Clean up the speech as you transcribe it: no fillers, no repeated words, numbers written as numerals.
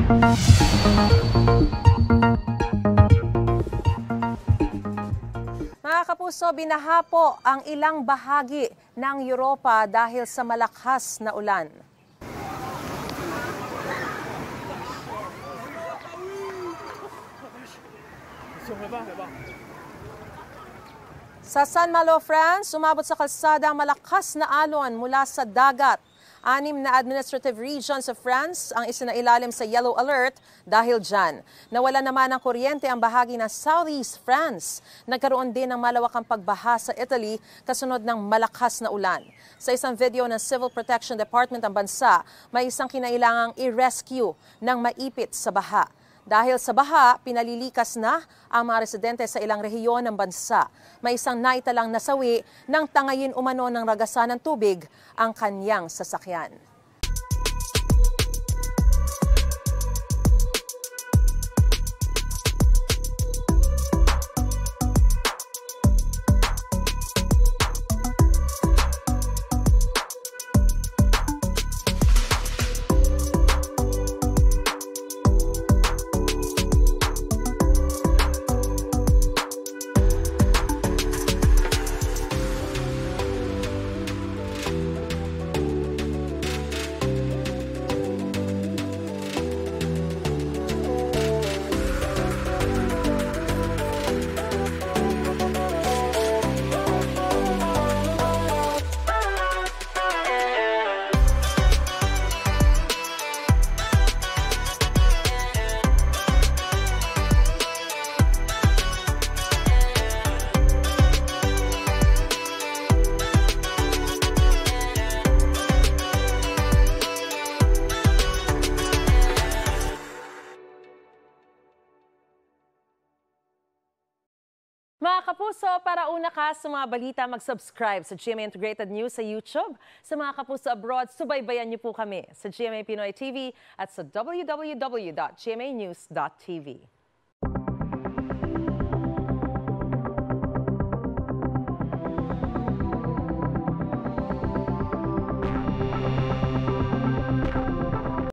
Mga kapuso, binaha po ang ilang bahagi ng Europa dahil sa malakas na ulan. Sa San Malo, France, umabot sa kalsada ang malakas na alon mula sa dagat. 6 na administrative regions of France ang isinailalim sa yellow alert dahil dyan. Nawala naman ng kuryente ang bahagi ng Southeast France. Nagkaroon din ng malawakang pagbaha sa Italy kasunod ng malakas na ulan. Sa isang video ng Civil Protection Department ng bansa, may isang kinailangang i-rescue ng maipit sa baha. Dahil sa baha, pinalilikas na ang mga residente sa ilang rehiyon ng bansa. May isang naitalang nasawi nang tangayin umano ng ragasan ng tubig ang kanyang sasakyan. Mga kapuso, para una ka sa mga balita, mag-subscribe sa GMA Integrated News sa YouTube. Sa mga kapuso abroad, subaybayan niyo po kami sa GMA Pinoy TV at sa www.gmanews.tv.